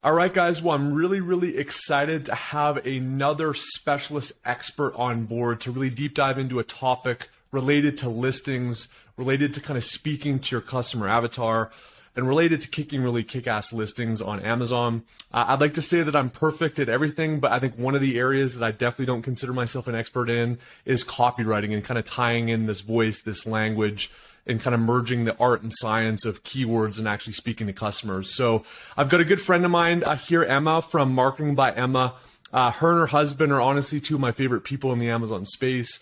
All right, guys. Well, I'm really excited to have another specialist expert on board to really deep dive into a topic related to listings, related to kind of speaking to your customer avatar, and related to kicking really kick-ass listings on Amazon. I'd like to say that I'm perfect at everything, but I think one of the areas that I definitely don't consider myself an expert in is copywriting and kind of tying in this voice, this language, and kind of merging the art and science of keywords and actually speaking to customers. So I've got a good friend of mine here, Emma from Marketing by Emma. Her and her husband are honestly two of my favorite people in the Amazon space.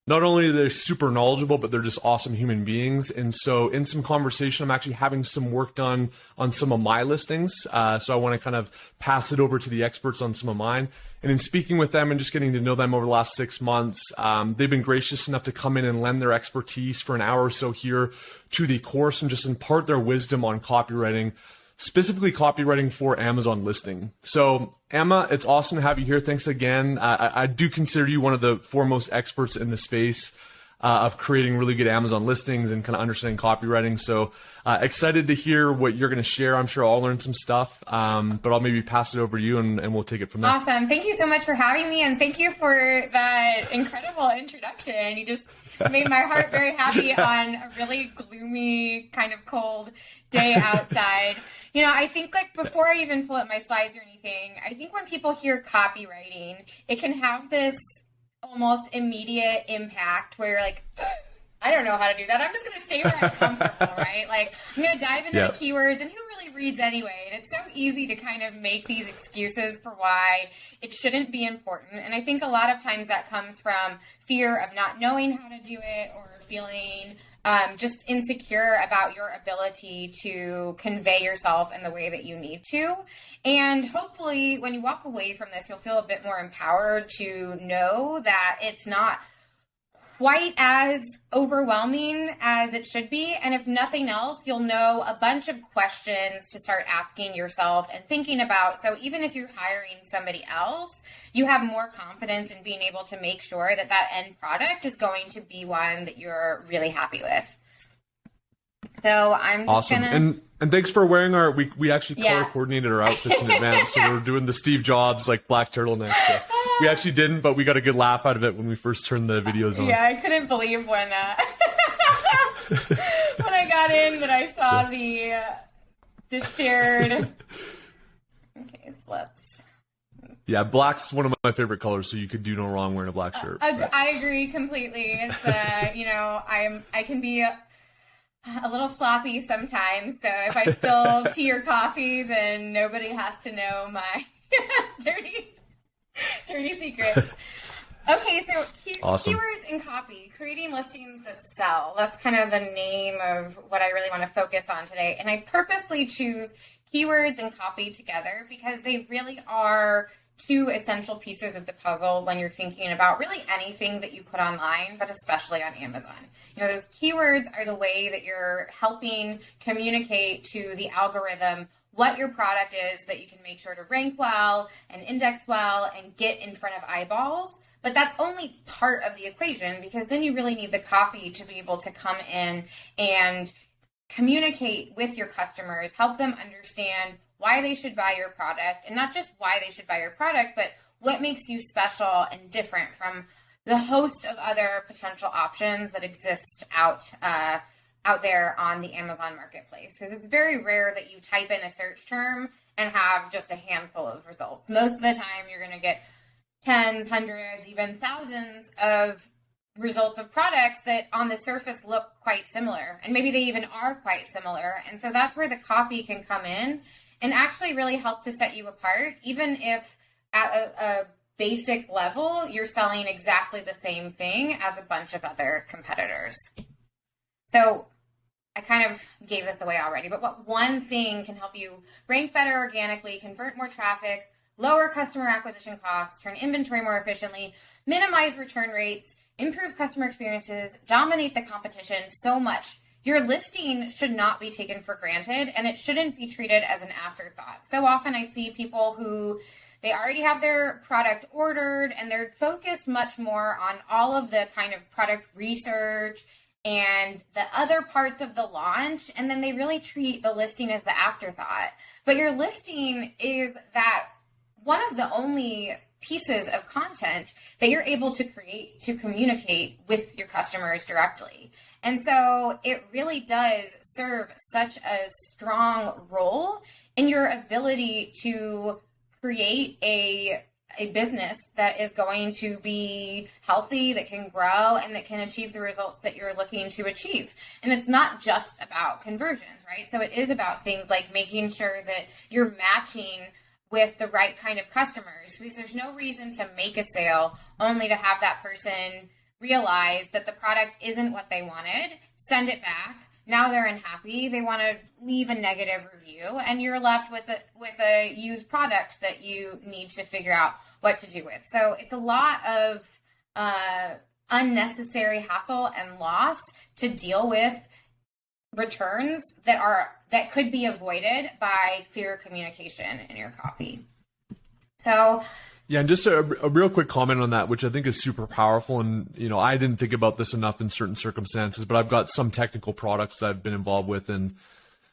Not only are they super knowledgeable, but they're just awesome human beings. And so in some conversation, I'm actually having some work done on some of my listings. So I want to kind of pass it over to the experts on some of mine. And in speaking with them and just getting to know them over the last 6 months, they've been gracious enough to come in and lend their expertise for an hour or so here to the course and just impart their wisdom on copywriting, specifically copywriting for Amazon listing. So Emma, it's awesome to have you here. Thanks again. I do consider you one of the foremost experts in the space of creating really good Amazon listings and kind of understanding copywriting. So excited to hear what you're going to share. I'm sure I'll learn some stuff, but I'll maybe pass it over to you and we'll take it from there. Awesome. Thank you so much for having me, and thank you for that incredible introduction. You just made my heart very happy on a really gloomy, kind of cold day outside. You know, I think like before I even pull up my slides or anything, I think when people hear copywriting, it can have this almost immediate impact where you're like, I don't know how to do that. I'm just going to stay where I'm comfortable, right? Like I'm going to dive into the keywords, and who really reads anyway? And it's so easy to kind of make these excuses for why it shouldn't be important. And I think a lot of times that comes from fear of not knowing how to do it or feeling just insecure about your ability to convey yourself in the way that you need to. And hopefully when you walk away from this, you'll feel a bit more empowered to know that it's not quite as overwhelming as it should be. And if nothing else, you'll know a bunch of questions to start asking yourself and thinking about. So even if you're hiring somebody else, you have more confidence in being able to make sure that that end product is going to be one that you're really happy with. So I'm just awesome. And thanks for wearing we actually color coordinated our outfits in advance. So we're doing the Steve Jobs like black turtleneck. So we actually didn't, but we got a good laugh out of it when we first turned the videos on. Yeah, I couldn't believe when when I got in that I saw the shared. Okay, so let's. Yeah, black's one of my favorite colors, so you could do no wrong wearing a black shirt. I agree completely. It's you know, I can be a little sloppy sometimes. So if I spill tea or coffee, then nobody has to know my dirty secrets. Okay, so awesome. Keywords and copy, creating listings that sell. That's kind of the name of what I really want to focus on today. And I purposely choose keywords and copy together because they really are two essential pieces of the puzzle when you're thinking about really anything that you put online, but especially on Amazon. You know, those keywords are the way that you're helping communicate to the algorithm what your product is, that you can make sure to rank well and index well and get in front of eyeballs. But that's only part of the equation, because then you really need the copy to be able to come in and communicate with your customers, help them understand why they should buy your product, and not just why they should buy your product, but what makes you special and different from the host of other potential options that exist out there on the Amazon marketplace. Because it's very rare that you type in a search term and have just a handful of results. Most of the time you're going to get tens, hundreds, even thousands of results of products that on the surface look quite similar, and maybe they even are quite similar. And so that's where the copy can come in and actually really help to set you apart, even if at a basic level you're selling exactly the same thing as a bunch of other competitors. So I kind of gave this away already, but what one thing can help you rank better organically, convert more traffic, lower customer acquisition costs, turn inventory more efficiently, minimize return rates, improve customer experiences, dominate the competition so much. Your listing should not be taken for granted, and it shouldn't be treated as an afterthought. So often I see people who they already have their product ordered and they're focused much more on all of the kind of product research and the other parts of the launch, and then they really treat the listing as the afterthought. But your listing is that one of the only pieces of content that you're able to create to communicate with your customers directly. And so it really does serve such a strong role in your ability to create a business that is going to be healthy, that can grow, and that can achieve the results that you're looking to achieve. And it's not just about conversions, right? So it is about things like making sure that you're matching with the right kind of customers, because there's no reason to make a sale only to have that person realize that the product isn't what they wanted, send it back. Now they're unhappy. They want to leave a negative review, and you're left with a used product that you need to figure out what to do with. So it's a lot of unnecessary hassle and loss to deal with returns that could be avoided by clear communication in your copy. So yeah, and just a real quick comment on that, which I think is super powerful. And, I didn't think about this enough in certain circumstances, but I've got some technical products that I've been involved with. And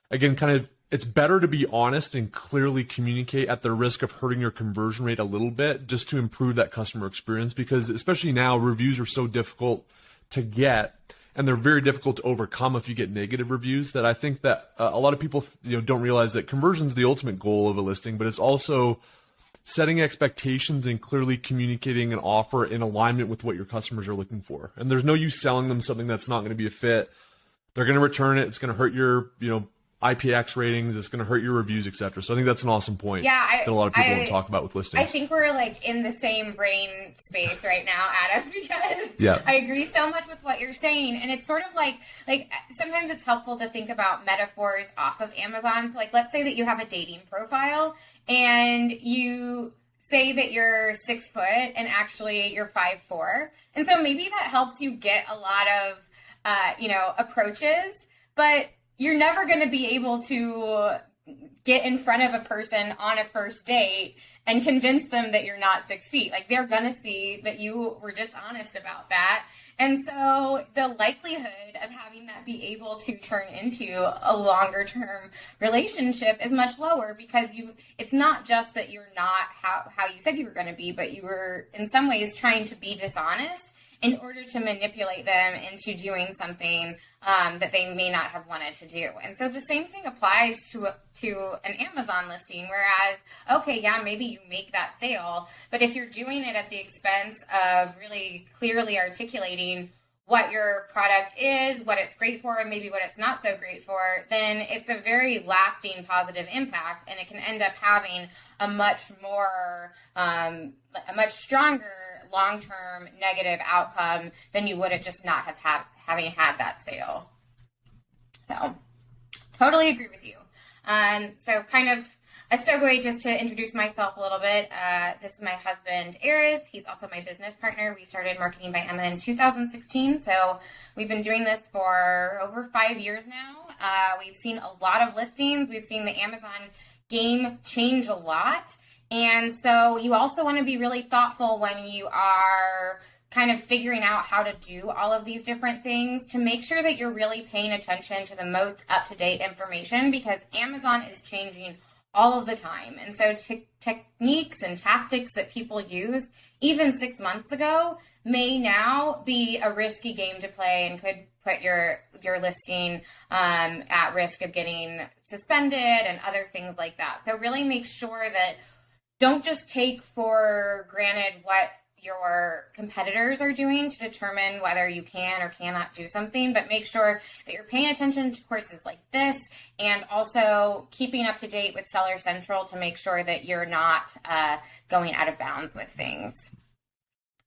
again, it's better to be honest and clearly communicate at the risk of hurting your conversion rate a little bit, just to improve that customer experience, because especially now, reviews are so difficult to get, and they're very difficult to overcome if you get negative reviews, that I think that a lot of people don't realize that conversion is the ultimate goal of a listing, but it's also setting expectations and clearly communicating an offer in alignment with what your customers are looking for. And there's no use selling them something that's not going to be a fit. They're going to return it. It's going to hurt your, IPX ratings. It's going to hurt your reviews, etc. So I think that's an awesome point that a lot of people don't talk about with listings. I think we're in the same brain space right now, Adam, because I agree so much with what you're saying. And it's sort of like sometimes it's helpful to think about metaphors off of Amazon. So let's say that you have a dating profile and you say that you're 6 foot and actually you're 5'4". And so maybe that helps you get a lot of, approaches, but you're never going to be able to get in front of a person on a first date and convince them that you're not 6 feet. They're going to see that you were dishonest about that. And so the likelihood of having that be able to turn into a longer term relationship is much lower, because it's not just that you're not how you said you were going to be, but you were in some ways trying to be dishonest in order to manipulate them into doing something that they may not have wanted to do. And so the same thing applies to an Amazon listing, whereas, okay, yeah, maybe you make that sale, but if you're doing it at the expense of really clearly articulating what your product is, what it's great for, and maybe what it's not so great for, then it's a very lasting positive impact, and it can end up having a much stronger long-term negative outcome than you would have just not have having had that sale. So, totally agree with you. So kind of a segue just to introduce myself a little bit. This is my husband, Aris. He's also my business partner. We started Marketing by Emma in 2016. So we've been doing this for over 5 years now. We've seen a lot of listings. We've seen the Amazon game change a lot. And so you also want to be really thoughtful when you are kind of figuring out how to do all of these different things, to make sure that you're really paying attention to the most up-to-date information, because Amazon is changing all of the time. And so techniques and tactics that people use even 6 months ago may now be a risky game to play and could put your listing at risk of getting suspended and other things like that. So really make sure that don't just take for granted what your competitors are doing to determine whether you can or cannot do something, but make sure that you're paying attention to courses like this, and also keeping up to date with Seller Central to make sure that you're not going out of bounds with things.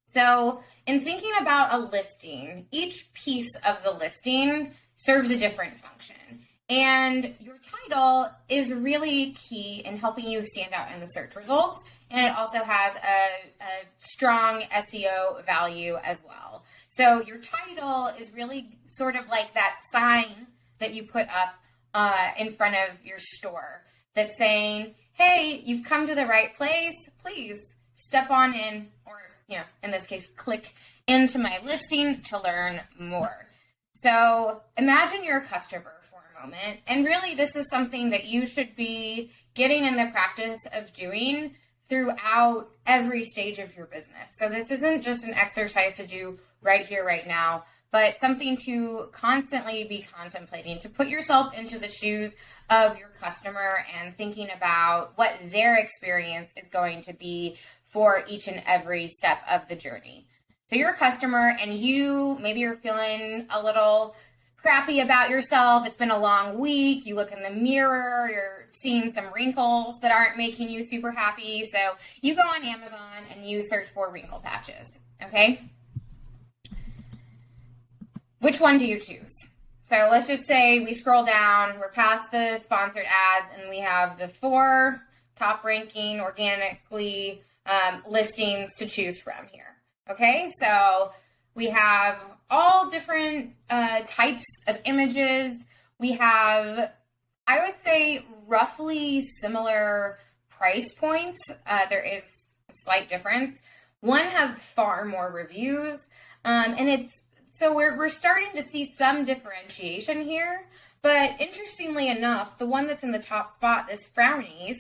So in thinking about a listing, each piece of the listing serves a different function. And your title is really key in helping you stand out in the search results. And it also has a strong SEO value as well. So your title is really sort of like that sign that you put up in front of your store that's saying, hey, you've come to the right place. Please step on in, or, in this case, click into my listing to learn more. So imagine you're a customer for a moment, and really this is something that you should be getting in the practice of doing throughout every stage of your business. So this isn't just an exercise to do right here, right now, but something to constantly be contemplating, to put yourself into the shoes of your customer and thinking about what their experience is going to be for each and every step of the journey. So you're a customer and maybe you're feeling a little crappy about yourself. It's been a long week. You look in the mirror, you're seeing some wrinkles that aren't making you super happy. So you go on Amazon and you search for wrinkle patches, okay? Which one do you choose? So let's just say we scroll down, we're past the sponsored ads, and we have the 4 top ranking organically listings to choose from here. Okay, so we have all different types of images. We have, I would say, roughly similar price points. There is a slight difference. One has far more reviews, and so we're starting to see some differentiation here. But interestingly enough, the one that's in the top spot, this Frownies,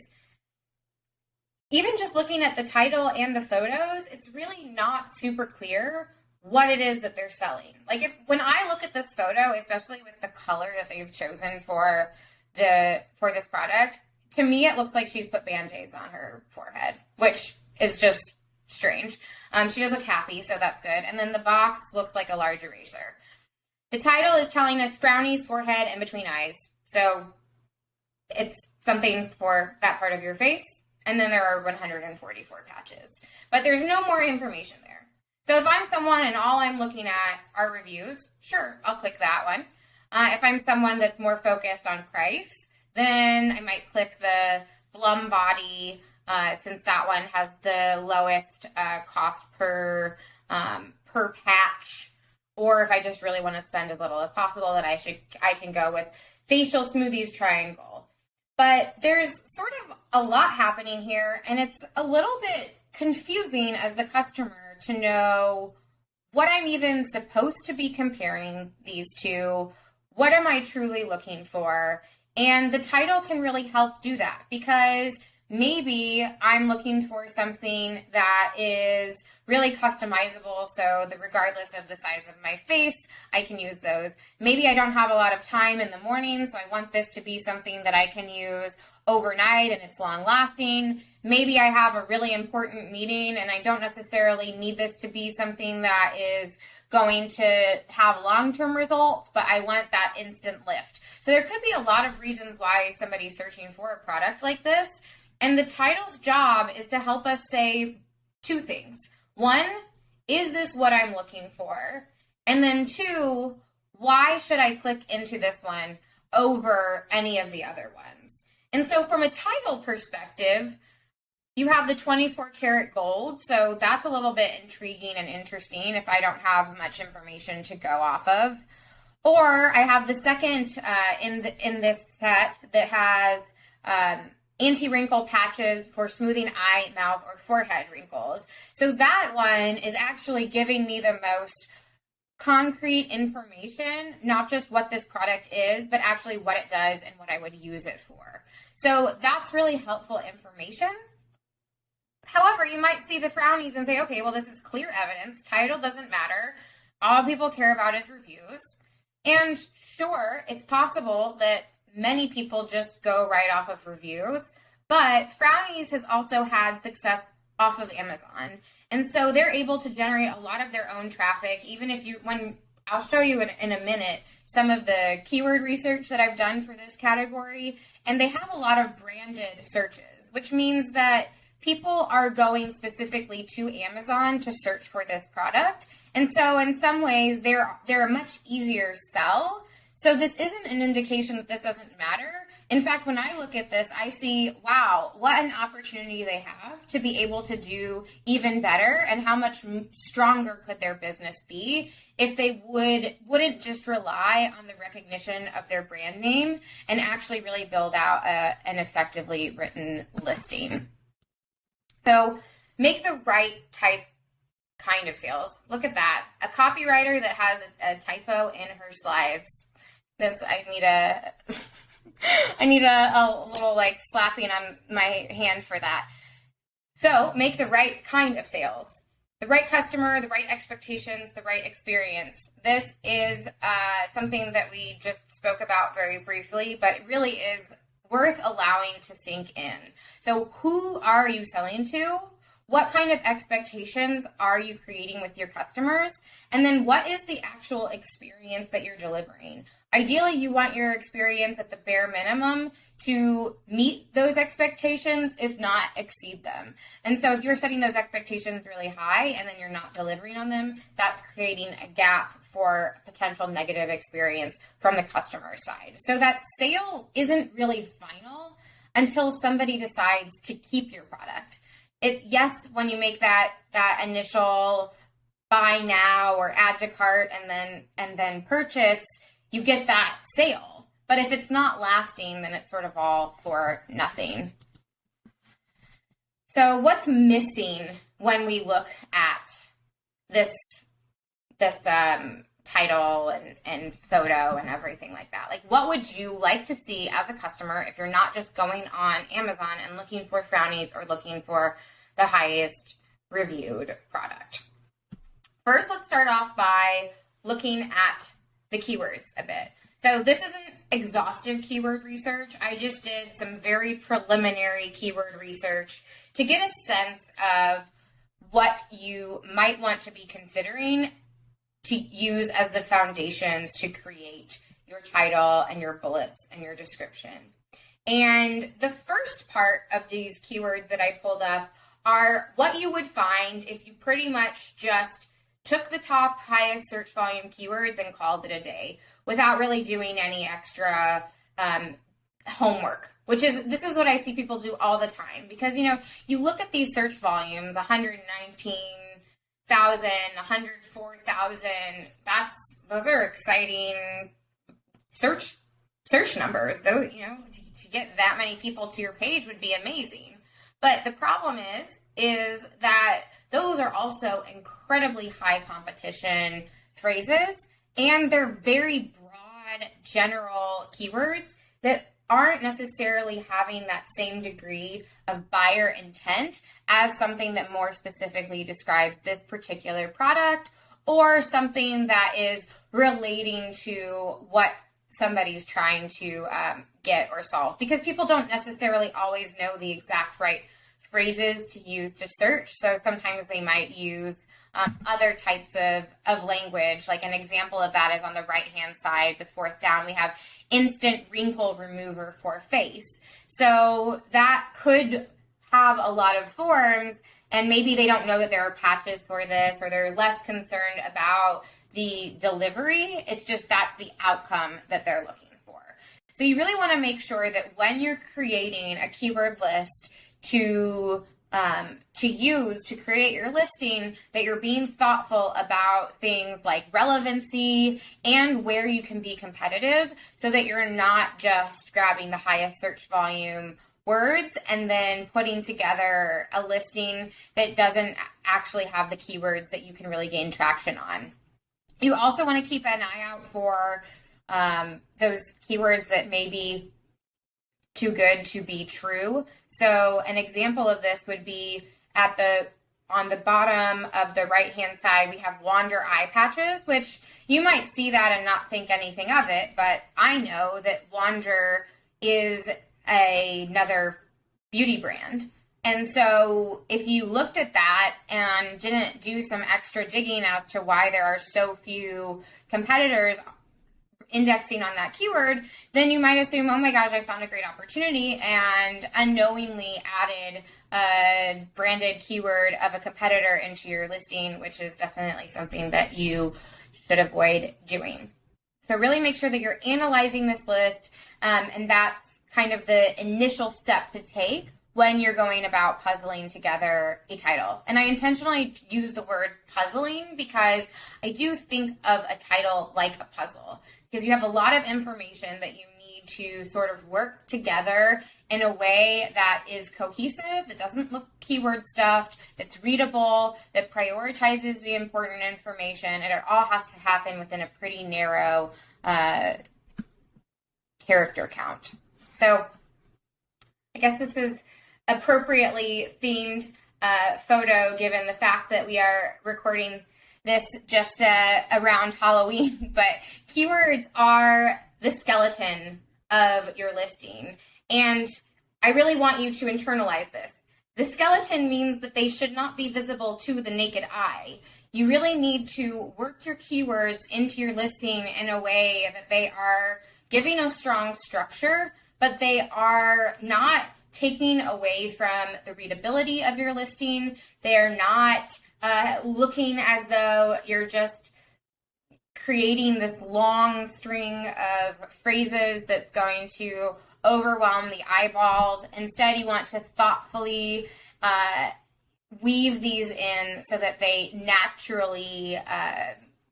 even just looking at the title and the photos, it's really not super clear what it is that they're selling. Like when I look at this photo, especially with the color that they've chosen for this product, to me it looks like she's put Band-Aids on her forehead, which is just strange. She does look happy, so that's good. And then the box looks like a large eraser. The title is telling us Frownies, forehead, and between eyes. So it's something for that part of your face. And then there are 144 patches. But there's no more information there. So if I'm someone and all I'm looking at are reviews, sure, I'll click that one. If I'm someone that's more focused on price, then I might click the Blum Body, since that one has the lowest cost per patch. Or if I just really want to spend as little as possible, then I can go with Facial Smoothies Triangle. But there's sort of a lot happening here, and it's a little bit confusing as the customer to know what I'm even supposed to be comparing these to, what am I truly looking for, and the title can really help do that, because maybe I'm looking for something that is really customizable, so that regardless of the size of my face, I can use those. Maybe I don't have a lot of time in the morning, so I want this to be something that I can use overnight and it's long lasting. Maybe I have a really important meeting and I don't necessarily need this to be something that is going to have long-term results, but I want that instant lift. So there could be a lot of reasons why somebody's searching for a product like this. And the title's job is to help us say 2 things. 1, is this what I'm looking for? And then 2, why should I click into this one over any of the other ones? And so from a title perspective, you have the 24 karat gold. So that's a little bit intriguing and interesting if I don't have much information to go off of. Or I have the second in this set that has anti-wrinkle patches for smoothing eye, mouth, or forehead wrinkles. So that one is actually giving me the most concrete information, not just what this product is, but actually what it does and what I would use it for. So that's really helpful information. However, you might see the Frownies and say, okay, well, this is clear evidence. Title doesn't matter. All people care about is reviews. And sure, it's possible that many people just go right off of reviews, but Frownies has also had success off of Amazon. And so they're able to generate a lot of their own traffic, even if I'll show you in a minute some of the keyword research that I've done for this category, and they have a lot of branded searches, which means that people are going specifically to Amazon to search for this product. And so in some ways, they're a much easier sell. So this isn't an indication that this doesn't matter. In fact, when I look at this, I see, wow, what an opportunity they have to be able to do even better, and how much stronger could their business be if they wouldn't just rely on the recognition of their brand name and actually really build out an effectively written listing. So make the right type kind of sales. Look at that. A copywriter that has a typo in her slides. I need a little like slapping on my hand for that. So make the right kind of sales. The right customer, the right expectations, the right experience. This is something that we just spoke about very briefly, but it really is worth allowing to sink in. So who are you selling to? What kind of expectations are you creating with your customers? And then what is the actual experience that you're delivering? Ideally, you want your experience at the bare minimum to meet those expectations, if not exceed them. And so if you're setting those expectations really high and then you're not delivering on them, that's creating a gap for potential negative experience from the customer side. So that sale isn't really final until somebody decides to keep your product. Yes, when you make that initial buy now or add to cart and then purchase, you get that sale. But if it's not lasting, then it's sort of all for nothing. So what's missing when we look at this title and photo and everything like that? Like, what would you like to see as a customer if you're not just going on Amazon and looking for frownies or looking for the highest reviewed product? First, let's start off by looking at the keywords a bit. So this isn't exhaustive keyword research. I just did some very preliminary keyword research to get a sense of what you might want to be considering to use as the foundations to create your title and your bullets and your description. And the first part of these keywords that I pulled up are what you would find if you pretty much just took the top highest search volume keywords and called it a day without really doing any extra homework, this is what I see people do all the time. Because, you look at these search volumes, 119,000, 104,000, those are exciting search numbers. Though, to get that many people to your page would be amazing. But the problem is that those are also incredibly high competition phrases, and they're very broad, general keywords that aren't necessarily having that same degree of buyer intent as something that more specifically describes this particular product or something that is relating to what somebody's trying to get or solve. Because people don't necessarily always know the exact right phrases to use to search. So sometimes they might use other types of language. Like an example of that is on the right-hand side, the fourth down, we have instant wrinkle remover for face. So that could have a lot of forms, and maybe they don't know that there are patches for this, or they're less concerned about the delivery. It's just that's the outcome that they're looking for. So you really want to make sure that when you're creating a keyword list to use to create your listing, that you're being thoughtful about things like relevancy and where you can be competitive, so that you're not just grabbing the highest search volume words and then putting together a listing that doesn't actually have the keywords that you can really gain traction on. You also want to keep an eye out for those keywords that may be too good to be true. So an example of this would be on the bottom of the right-hand side, we have Wander eye patches, which you might see that and not think anything of it, but I know that Wander is another beauty brand. And so if you looked at that and didn't do some extra digging as to why there are so few competitors indexing on that keyword, then you might assume, oh my gosh, I found a great opportunity, and unknowingly added a branded keyword of a competitor into your listing, which is definitely something that you should avoid doing. So really make sure that you're analyzing this list, and that's kind of the initial step to take when you're going about puzzling together a title. And I intentionally use the word puzzling because I do think of a title like a puzzle, because you have a lot of information that you need need to sort of work together in a way that is cohesive, that doesn't look keyword stuffed, that's readable, that prioritizes the important information, and it all has to happen within a pretty narrow character count. So I guess this is appropriately themed photo given the fact that we are recording this just around Halloween, but keywords are the skeleton of your listing. And I really want you to internalize this. The skeleton means that they should not be visible to the naked eye. You really need to work your keywords into your listing in a way that they are giving a strong structure, but they are not taking away from the readability of your listing. They're not looking as though you're just creating this long string of phrases that's going to overwhelm the eyeballs. Instead, you want to thoughtfully weave these in so that they naturally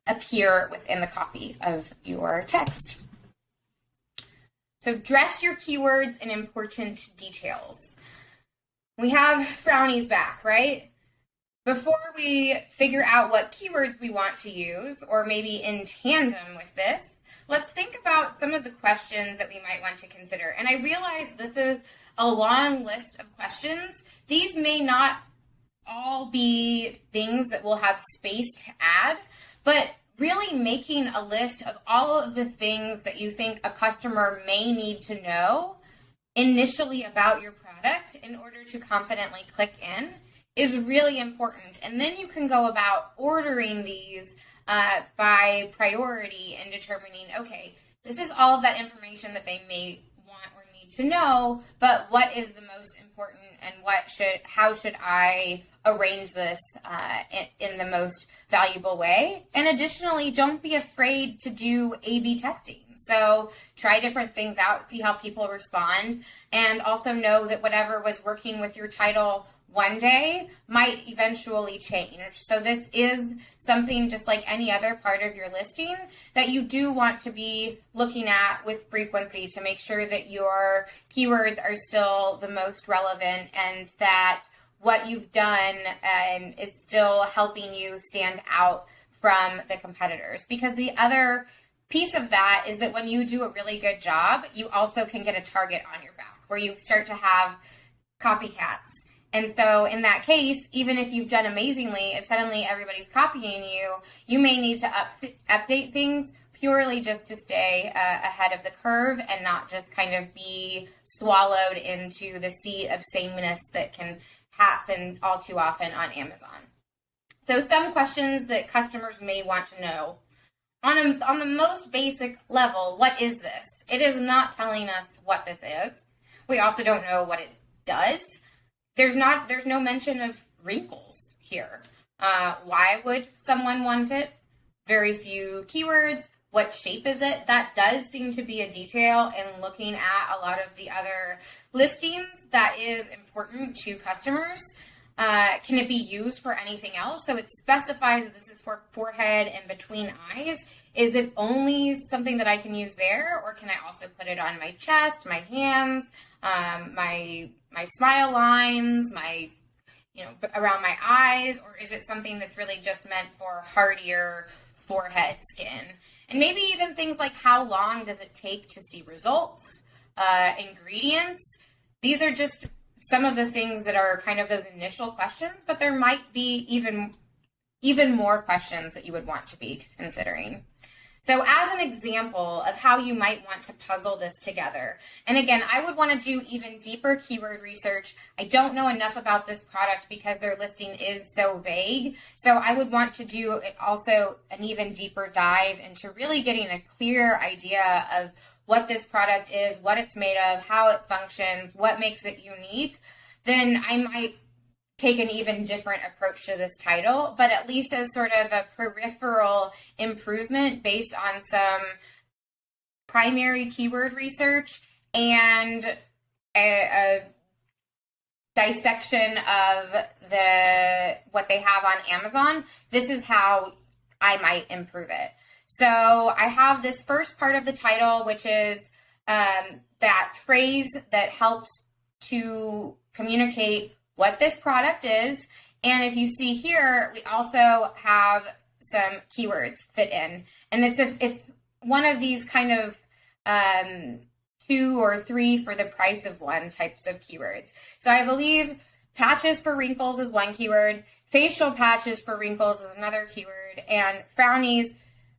appear within the copy of your text. So dress your keywords in important details. We have frownies back, right? Before we figure out what keywords we want to use, or maybe in tandem with this, let's think about some of the questions that we might want to consider. And I realize this is a long list of questions. These may not all be things that we'll have space to add, but really making a list of all of the things that you think a customer may need to know initially about your product in order to confidently click in is really important. And then you can go about ordering these by priority and determining, okay, this is all of that information that they may want or need to know, but what is the most important and how should I arrange this in the most valuable way? And additionally, don't be afraid to do A/B testing. So try different things out, see how people respond, and also know that whatever was working with your title one day might eventually change. So this is something just like any other part of your listing that you do want to be looking at with frequency to make sure that your keywords are still the most relevant and that what you've done is still helping you stand out from the competitors. Because the other piece of that is that when you do a really good job, you also can get a target on your back where you start to have copycats. And so in that case, even if you've done amazingly, if suddenly everybody's copying you, you may need to update things purely just to stay ahead of the curve and not just kind of be swallowed into the sea of sameness that can happen all too often on Amazon. So some questions that customers may want to know. On the most basic level, what is this? It is not telling us what this is. We also don't know what it does. There's no mention of wrinkles here. Why would someone want it? Very few keywords. What shape is it? That does seem to be a detail in looking at a lot of the other listings that is important to customers. Can it be used for anything else? So it specifies that this is for forehead and between eyes. Is it only something that I can use there, or can I also put it on my chest, my hands, my smile lines, around my eyes, or is it something that's really just meant for hardier forehead skin? And maybe even things like how long does it take to see results, ingredients. These are just some of the things that are kind of those initial questions, but there might be even more questions that you would want to be considering. So as an example of how you might want to puzzle this together, and again, I would want to do even deeper keyword research. I don't know enough about this product because their listing is so vague. So I would want to do also an even deeper dive into really getting a clear idea of what this product is, what it's made of, how it functions, what makes it unique. Then I might take an even different approach to this title, but at least as sort of a peripheral improvement based on some primary keyword research and a dissection of what they have on Amazon. This is how I might improve it. So I have this first part of the title, which is that phrase that helps to communicate what this product is. And if you see here, we also have some keywords fit in. And it's one of these kind of 2 or 3 for the price of 1 types of keywords. So I believe patches for wrinkles is 1 keyword, facial patches for wrinkles is another keyword, and Frowny's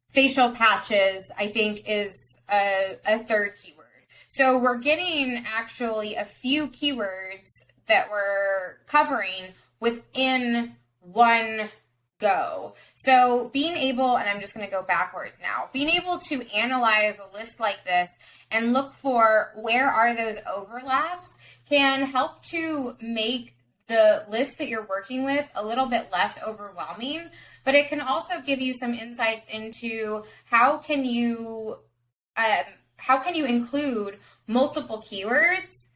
facial patches, I think, is a 3rd keyword. So we're getting actually a few keywords that we're covering within one go. So being able, and I'm just going to go backwards now, being able to analyze a list like this and look for where are those overlaps can help to make the list that you're working with a little bit less overwhelming, but it can also give you some insights into how can you include multiple keywords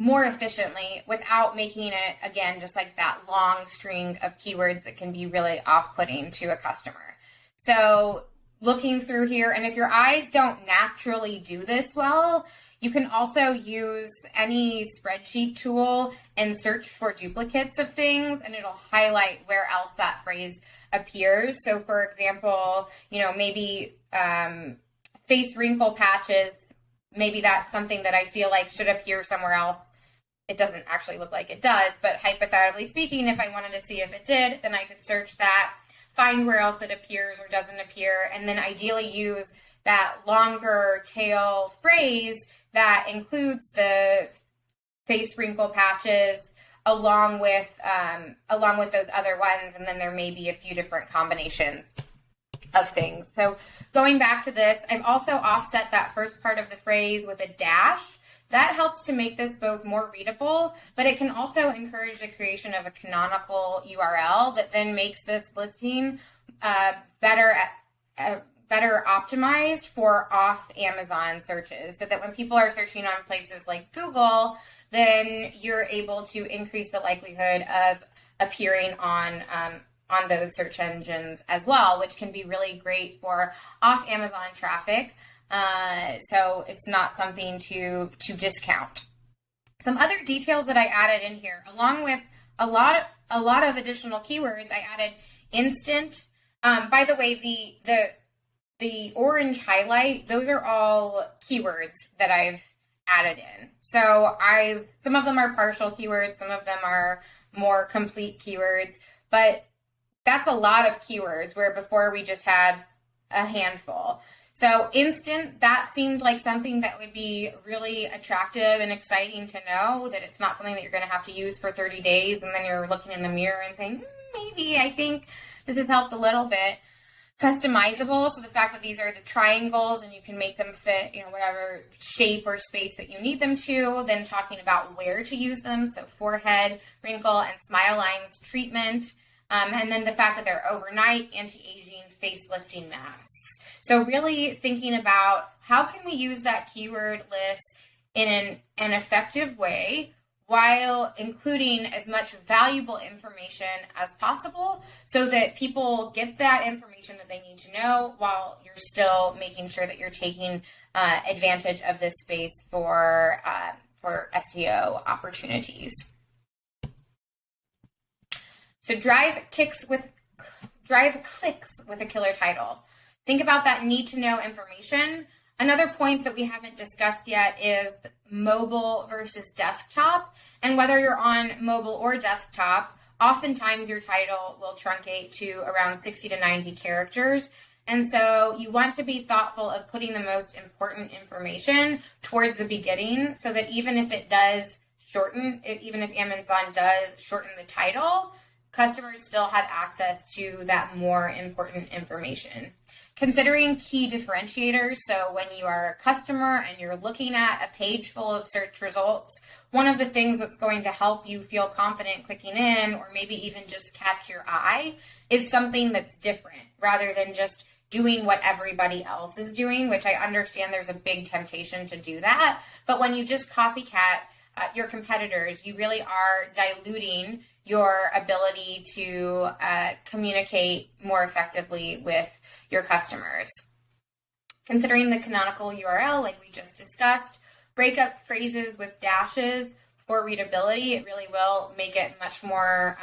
more efficiently without making it, again, just like that long string of keywords that can be really off-putting to a customer. So looking through here, and if your eyes don't naturally do this well, you can also use any spreadsheet tool and search for duplicates of things, and it'll highlight where else that phrase appears. So for example, maybe face wrinkle patches, maybe that's something that I feel like should appear somewhere else. It doesn't actually look like it does, but hypothetically speaking, if I wanted to see if it did, then I could search that, find where else it appears or doesn't appear, and then ideally use that longer tail phrase that includes the face wrinkle patches along with those other ones, and then there may be a few different combinations of things. So going back to this, I've also offset that first part of the phrase with a dash. That helps to make this both more readable, but it can also encourage the creation of a canonical URL that then makes this listing better optimized for off Amazon searches, so that when people are searching on places like Google, then you're able to increase the likelihood of appearing on those search engines as well, which can be really great for off Amazon traffic. So it's not something to discount. Some other details that I added in here, along with a lot of additional keywords, I added instant. By the way, the orange highlight, those are all keywords that I've added in. So some of them are partial keywords, some of them are more complete keywords, but that's a lot of keywords where before we just had a handful. So instant, that seemed like something that would be really attractive and exciting to know, that it's not something that you're going to have to use for 30 days and then you're looking in the mirror and saying, maybe I think this has helped a little bit. Customizable, so the fact that these are the triangles and you can make them fit, whatever shape or space that you need them to. Then talking about where to use them, so forehead, wrinkle, and smile lines treatment. And then the fact that they're overnight, anti-aging, face-lifting masks. So really thinking about how can we use that keyword list in an effective way while including as much valuable information as possible so that people get that information that they need to know while you're still making sure that you're taking advantage of this space for SEO opportunities. So drive clicks with a killer title. Think about that need to know information. Another point that we haven't discussed yet is mobile versus desktop. And whether you're on mobile or desktop, oftentimes your title will truncate to around 60 to 90 characters. And so you want to be thoughtful of putting the most important information towards the beginning so that even if it does shorten, even if Amazon does shorten the title, customers still have access to that more important information. Considering key differentiators, so when you are a customer and you're looking at a page full of search results, one of the things that's going to help you feel confident clicking in, or maybe even just catch your eye, is something that's different rather than just doing what everybody else is doing, which I understand there's a big temptation to do that. But when you just copycat your competitors, you really are diluting your ability to communicate more effectively with your customers. considering the canonical URL like we just discussed, break up phrases with dashes for readability. It really will make it much more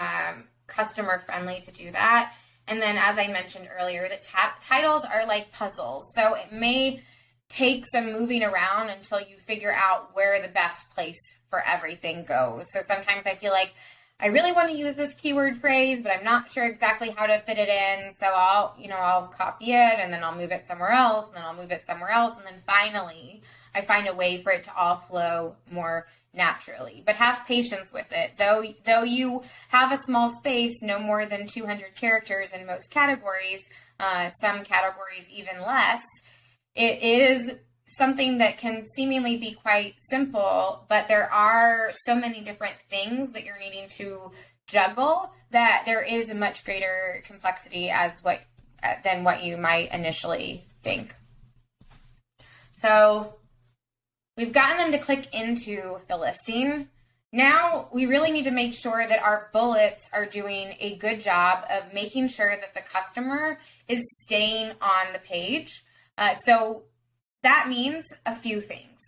customer friendly to do that. And then, as I mentioned earlier, the titles are like puzzles. So it may take some moving around until you figure out where the best place for everything goes. So sometimes I feel like I really want to use this keyword phrase, but I'm not sure exactly how to fit it in. So I'll copy it, and then I'll move it somewhere else, and then I'll move it somewhere else. And then finally, I find a way for it to all flow more naturally. But have patience with it. Though you have a small space, no more than 200 characters in most categories, some categories even less, it is something that can seemingly be quite simple, but there are so many different things that you're needing to juggle that there is a much greater complexity than what you might initially think. So we've gotten them to click into the listing. Now we really need to make sure that our bullets are doing a good job of making sure that the customer is staying on the page. So that means a few things.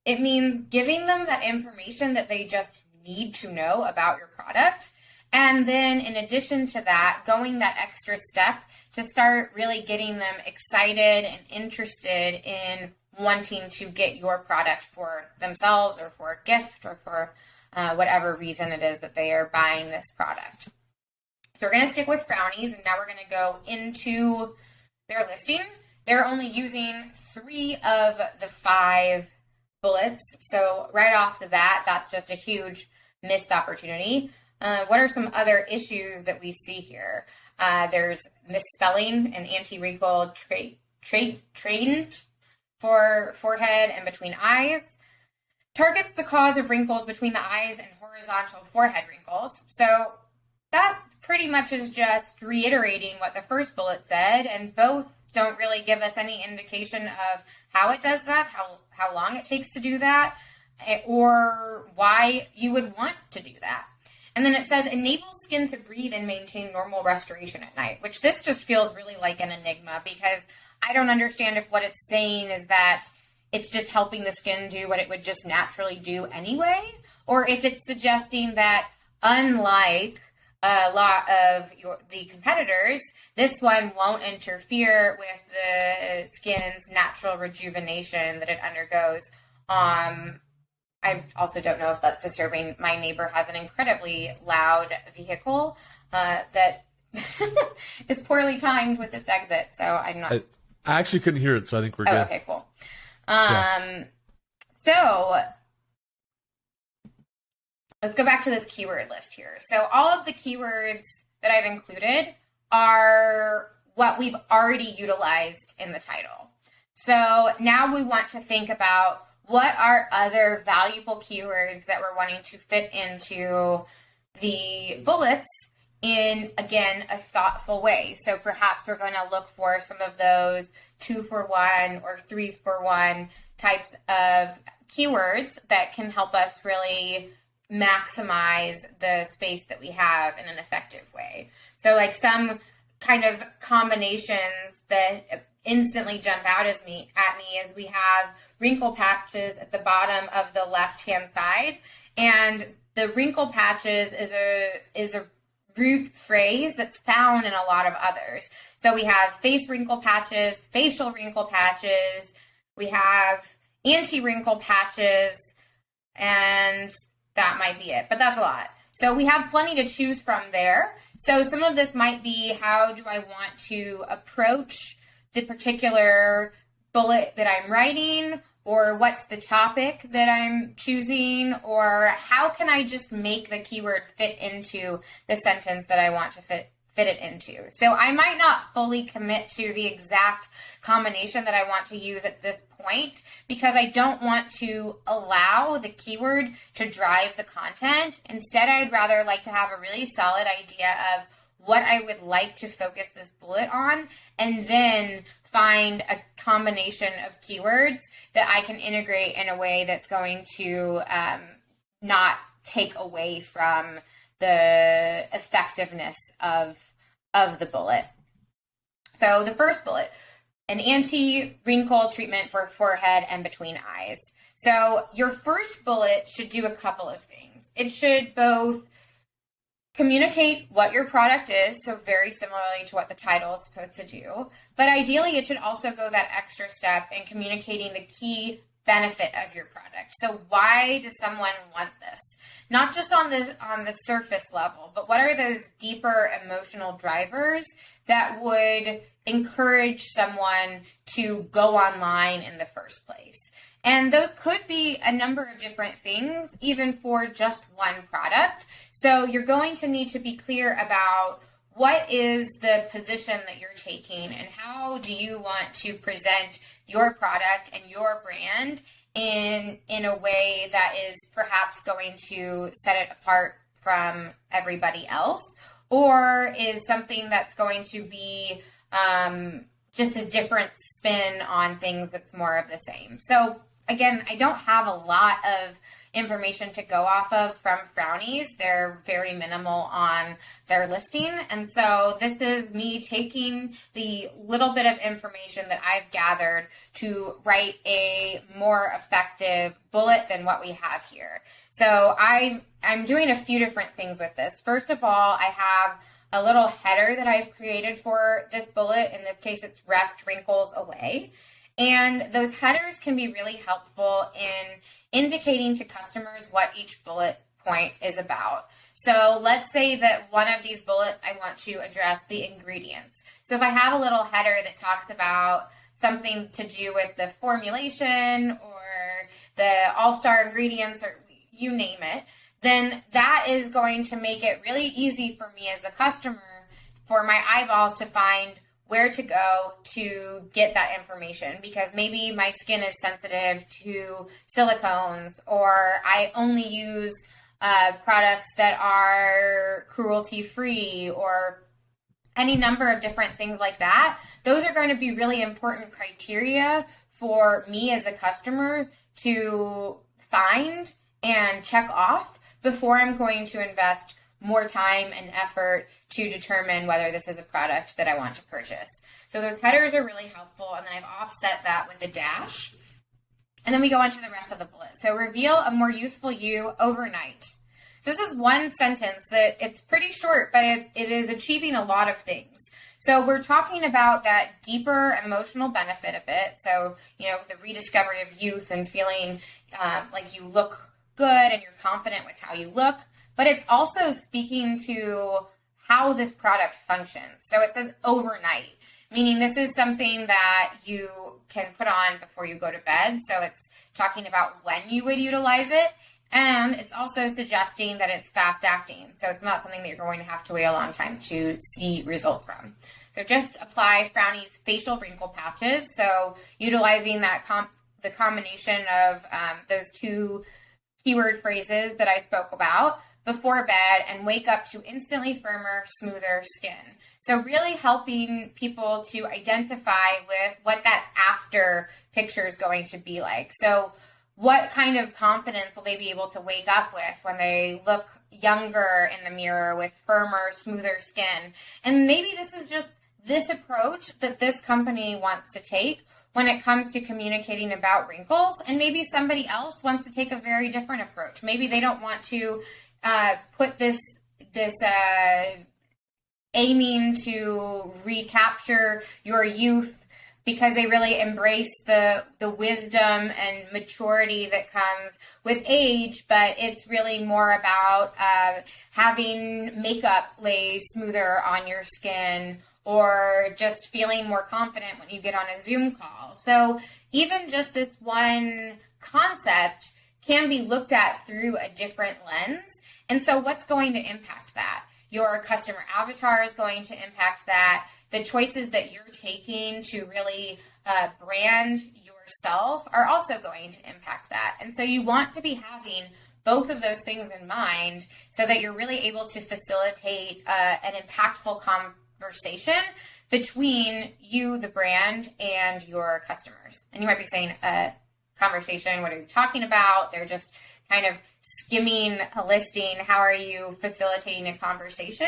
It means giving them that information that they just need to know about your product. And then in addition to that, going that extra step to start really getting them excited and interested in wanting to get your product for themselves or for a gift or for whatever reason it is that they are buying this product. So we're going to stick with Frownies, and now we're going to go into their listing. They're only using 3 of the 5 bullets. So right off the bat, that's just a huge missed opportunity. What are some other issues that we see here? There's misspelling and anti-wrinkle trait for forehead and between eyes. Targets the cause of wrinkles between the eyes and horizontal forehead wrinkles. So that pretty much is just reiterating what the first bullet said, and both don't really give us any indication of how it does that, how long it takes to do that, or why you would want to do that. And then it says, enables skin to breathe and maintain normal restoration at night, which this just feels really like an enigma, because I don't understand if what it's saying is that it's just helping the skin do what it would just naturally do anyway, or if it's suggesting that unlike a lot of the competitors, this one won't interfere with the skin's natural rejuvenation that it undergoes. I also don't know if that's disturbing. My neighbor has an incredibly loud vehicle that is poorly timed with its exit, so I'm not... I actually couldn't hear it, so I think we're good. Okay, cool. So let's go back to this keyword list here. So all of the keywords that I've included are what we've already utilized in the title. So now we want to think about what are other valuable keywords that we're wanting to fit into the bullets in, again, a thoughtful way. So perhaps we're going to look for some of those 2-for-1 or 3-for-1 types of keywords that can help us really maximize the space that we have in an effective way. So like some kind of combinations that instantly jump out at me is we have wrinkle patches at the bottom of the left-hand side, and the wrinkle patches is a root phrase that's found in a lot of others. So we have face wrinkle patches, facial wrinkle patches, we have anti-wrinkle patches, and that might be it, but that's a lot. So we have plenty to choose from there. So some of this might be, how do I want to approach the particular bullet that I'm writing, or what's the topic that I'm choosing, or how can I just make the keyword fit into the sentence that I want to fit it into. So I might not fully commit to the exact combination that I want to use at this point, because I don't want to allow the keyword to drive the content. Instead, I'd rather like to have a really solid idea of what I would like to focus this bullet on, and then find a combination of keywords that I can integrate in a way that's going to not take away from the effectiveness of the bullet. So the first bullet, an anti-wrinkle treatment for forehead and between eyes. So your first bullet should do a couple of things. It should both communicate what your product is, so very similarly to what the title is supposed to do, but ideally it should also go that extra step in communicating the key benefit of your product. So why does someone want this? Not just on the surface level, but what are those deeper emotional drivers that would encourage someone to go online in the first place? And those could be a number of different things, even for just one product. So you're going to need to be clear about what is the position that you're taking and how do you want to present your product and your brand in a way that is perhaps going to set it apart from everybody else, or is something that's going to be just a different spin on things that's more of the same. So again, I don't have a lot of information to go off of from Frownies. They're very minimal on their listing. And so this is me taking the little bit of information that I've gathered to write a more effective bullet than what we have here. So I'm doing a few different things with this. First of all, I have a little header that I've created for this bullet. In this case, it's Rest Wrinkles Away. And those headers can be really helpful in indicating to customers what each bullet point is about. So let's say that one of these bullets, I want to address the ingredients. So if I have a little header that talks about something to do with the formulation or the all-star ingredients or you name it, then that is going to make it really easy for me as a customer, for my eyeballs to find where to go to get that information, because maybe my skin is sensitive to silicones, or I only use products that are cruelty-free, or any number of different things like that. Those are going to be really important criteria for me as a customer to find and check off before I'm going to invest more time and effort to determine whether this is a product that I want to purchase. So those headers are really helpful, and then I've offset that with a dash. And then we go on to the rest of the bullet. So reveal a more youthful you overnight. So this is one sentence that it's pretty short, but it is achieving a lot of things. So we're talking about that deeper emotional benefit of it. So, the rediscovery of youth and feeling like you look good and you're confident with how you look. But it's also speaking to how this product functions. So it says overnight, meaning this is something that you can put on before you go to bed. So it's talking about when you would utilize it. And it's also suggesting that it's fast acting. So it's not something that you're going to have to wait a long time to see results from. So just apply Frownies facial wrinkle patches. So utilizing that the combination of those two keyword phrases that I spoke about before bed, and wake up to instantly firmer, smoother skin. So really helping people to identify with what that after picture is going to be like. So what kind of confidence will they be able to wake up with when they look younger in the mirror with firmer, smoother skin? And maybe this is just this approach that this company wants to take when it comes to communicating about wrinkles, and maybe somebody else wants to take a very different approach. Maybe they don't want to put this aiming to recapture your youth, because they really embrace the wisdom and maturity that comes with age, but it's really more about having makeup lay smoother on your skin, or just feeling more confident when you get on a Zoom call. So even just this one concept can be looked at through a different lens. And so what's going to impact that? Your customer avatar is going to impact that. The choices that you're taking to really brand yourself are also going to impact that. And so you want to be having both of those things in mind so that you're really able to facilitate an impactful conversation between you, the brand, and your customers. And you might be saying, conversation, what are you talking about? They're just kind of skimming a listing. How are you facilitating a conversation?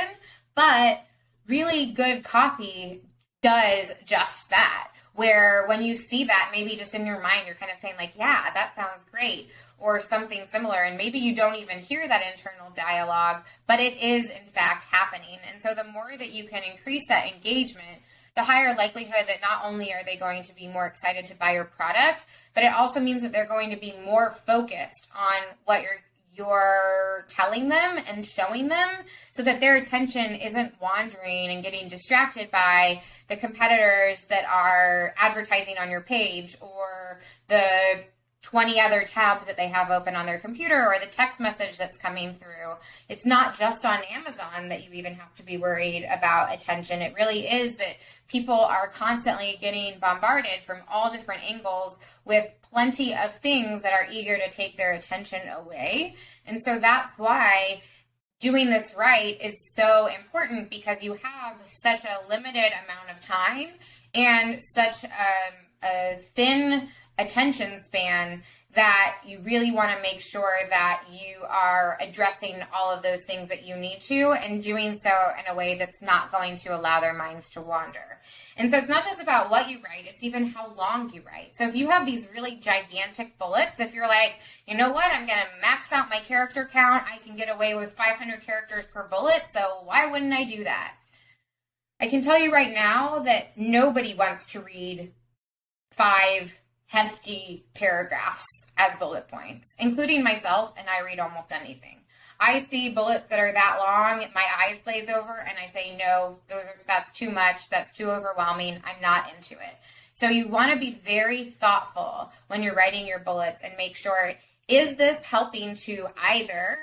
But really good copy does just that. where when you see that, maybe just in your mind, you're kind of saying like, yeah, that sounds great, or something similar. And maybe you don't even hear that internal dialogue, but it is in fact happening. And so the more that you can increase that engagement, the higher likelihood that not only are they going to be more excited to buy your product, but it also means that they're going to be more focused on what you're telling them and showing them, so that their attention isn't wandering and getting distracted by the competitors that are advertising on your page, or the 20 other tabs that they have open on their computer, or the text message that's coming through. It's not just on Amazon that you even have to be worried about attention. It really is that people are constantly getting bombarded from all different angles with plenty of things that are eager to take their attention away. And so that's why doing this right is so important, because you have such a limited amount of time and such a thin attention span that you really want to make sure that you are addressing all of those things that you need to, and doing so in a way that's not going to allow their minds to wander. And so it's not just about what you write, it's even how long you write. So if you have these really gigantic bullets, if you're like, you know what, I'm going to max out my character count, I can get away with 500 characters per bullet, so why wouldn't I do that? I can tell you right now that nobody wants to read 5 hefty paragraphs as bullet points, including myself, and I read almost anything. I see bullets that are that long, my eyes glaze over, and I say, no, that's too much, that's too overwhelming, I'm not into it. So you want to be very thoughtful when you're writing your bullets and make sure, is this helping to either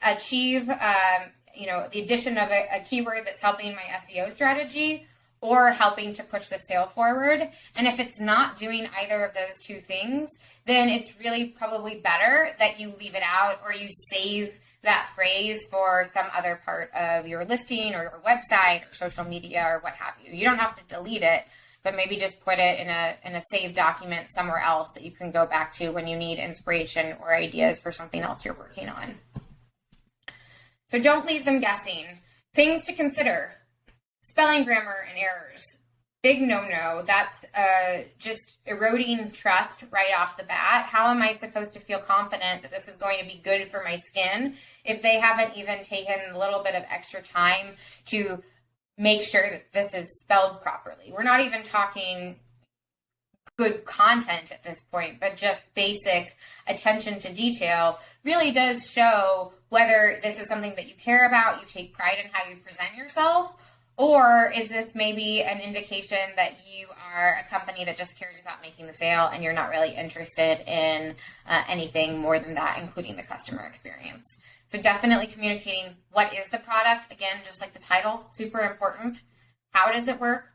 achieve the addition of a keyword that's helping my SEO strategy, or helping to push the sale forward. And if it's not doing either of those two things, then it's really probably better that you leave it out, or you save that phrase for some other part of your listing or your website or social media or what have you. You don't have to delete it, but maybe just put it in a saved document somewhere else that you can go back to when you need inspiration or ideas for something else you're working on. So don't leave them guessing. Things to consider: spelling, grammar, and errors. Big no-no. That's just eroding trust right off the bat. How am I supposed to feel confident that this is going to be good for my skin if they haven't even taken a little bit of extra time to make sure that this is spelled properly? We're not even talking good content at this point, but just basic attention to detail really does show whether this is something that you care about, you take pride in how you present yourself, or is this maybe an indication that you are a company that just cares about making the sale and you're not really interested in anything more than that, including the customer experience? So definitely communicating what is the product. Again, just like the title, super important. How does it work?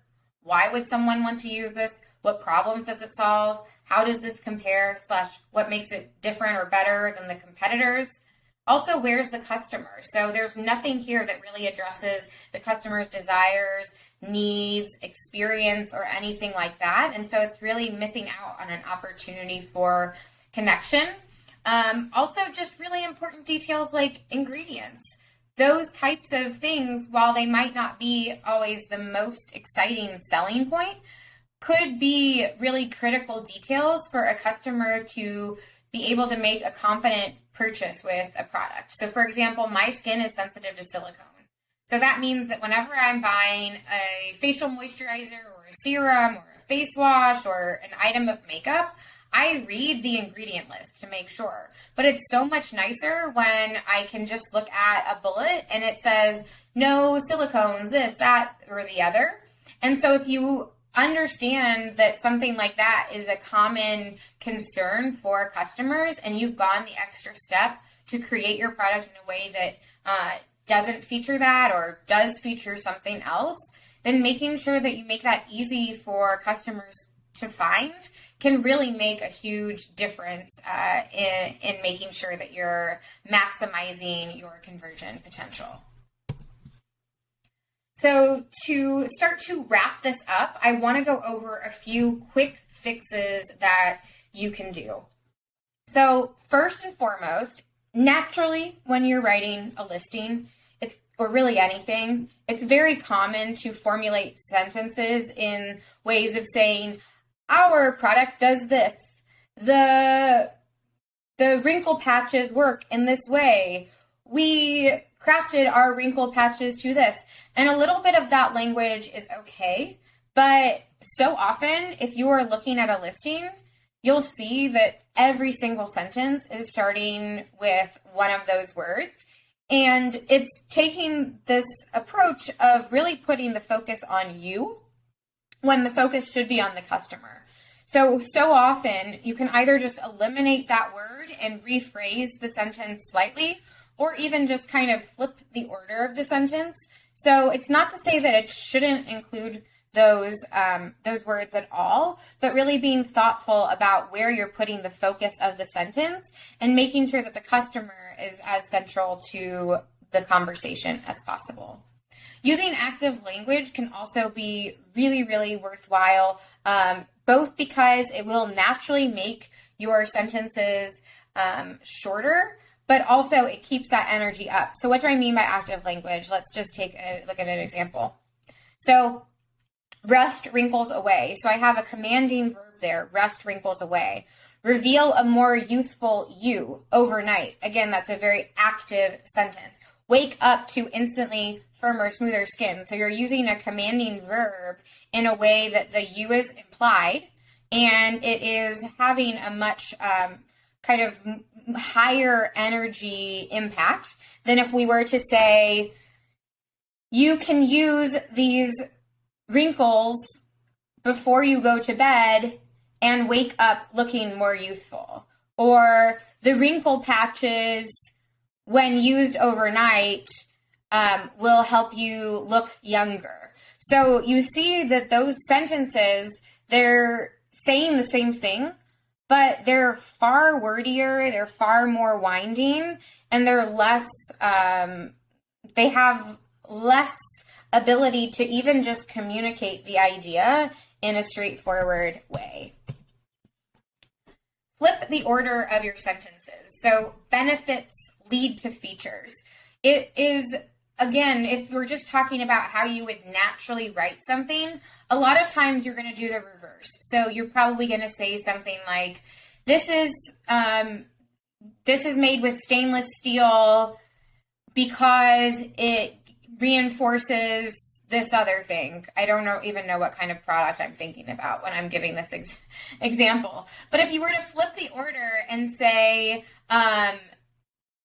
Why would someone want to use this? What problems does it solve? How does this compare / what makes it different or better than the competitors? Also, where's the customer? So there's nothing here that really addresses the customer's desires, needs, experience, or anything like that. And so it's really missing out on an opportunity for connection. Also, just really important details like ingredients. Those types of things, while they might not be always the most exciting selling point, could be really critical details for a customer to be able to make a confident purchase with a product. So for example, my skin is sensitive to silicone. So that means that whenever I'm buying a facial moisturizer or a serum or a face wash or an item of makeup, I read the ingredient list to make sure. But it's so much nicer when I can just look at a bullet and it says, no silicones, this, that, or the other. And so if you understand that something like that is a common concern for customers, and you've gone the extra step to create your product in a way that doesn't feature that or does feature something else, then making sure that you make that easy for customers to find can really make a huge difference in making sure that you're maximizing your conversion potential. So to start to wrap this up, I want to go over a few quick fixes that you can do. So first and foremost, naturally, when you're writing a listing, it's or really anything, it's very common to formulate sentences in ways of saying, our product does this. The wrinkle patches work in this way. We crafted our wrinkle patches to this. And a little bit of that language is okay. But so often, if you are looking at a listing, you'll see that every single sentence is starting with one of those words. And it's taking this approach of really putting the focus on you when the focus should be on the customer. So often you can either just eliminate that word and rephrase the sentence slightly, or even just kind of flip the order of the sentence. So it's not to say that it shouldn't include those words at all, but really being thoughtful about where you're putting the focus of the sentence and making sure that the customer is as central to the conversation as possible. Using active language can also be really, really worthwhile, both because it will naturally make your sentences shorter, but also it keeps that energy up. So what do I mean by active language? Let's just take a look at an example. So rust wrinkles away. So I have a commanding verb there, rust wrinkles away. Reveal a more youthful you overnight. Again, that's a very active sentence. Wake up to instantly firmer, smoother skin. So you're using a commanding verb in a way that the you is implied, and it is having a much kind of higher energy impact than if we were to say, you can use these wrinkles before you go to bed and wake up looking more youthful. Or the wrinkle patches, when used overnight, will help you look younger. So you see that those sentences, they're saying the same thing, but they're far wordier, they're far more winding, and they're less, they have less ability to even just communicate the idea in a straightforward way. Flip the order of your sentences. So benefits lead to features. It is, again, if we're just talking about how you would naturally write something, a lot of times you're going to do the reverse. So you're probably going to say something like, this is made with stainless steel because it reinforces this other thing. I don't even know what kind of product I'm thinking about when I'm giving this example. But if you were to flip the order and say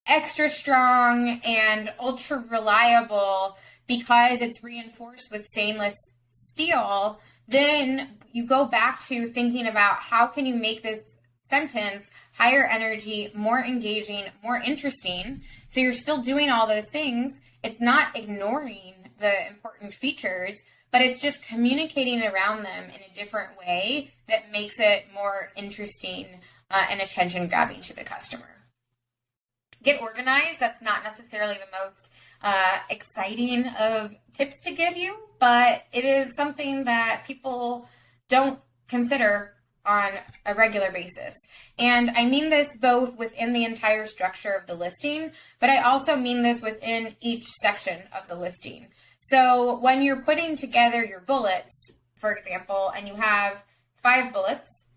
extra strong and ultra reliable because it's reinforced with stainless steel, then you go back to thinking about how can you make this sentence higher energy, more engaging, more interesting. So you're still doing all those things. It's not ignoring the important features, but it's just communicating around them in a different way that makes it more interesting and attention grabbing to the customer. Get organized. That's not necessarily the most exciting of tips to give you, but it is something that people don't consider on a regular basis. And I mean this both within the entire structure of the listing, but I also mean this within each section of the listing. So when you're putting together your bullets, for example, and you have 5 bullets,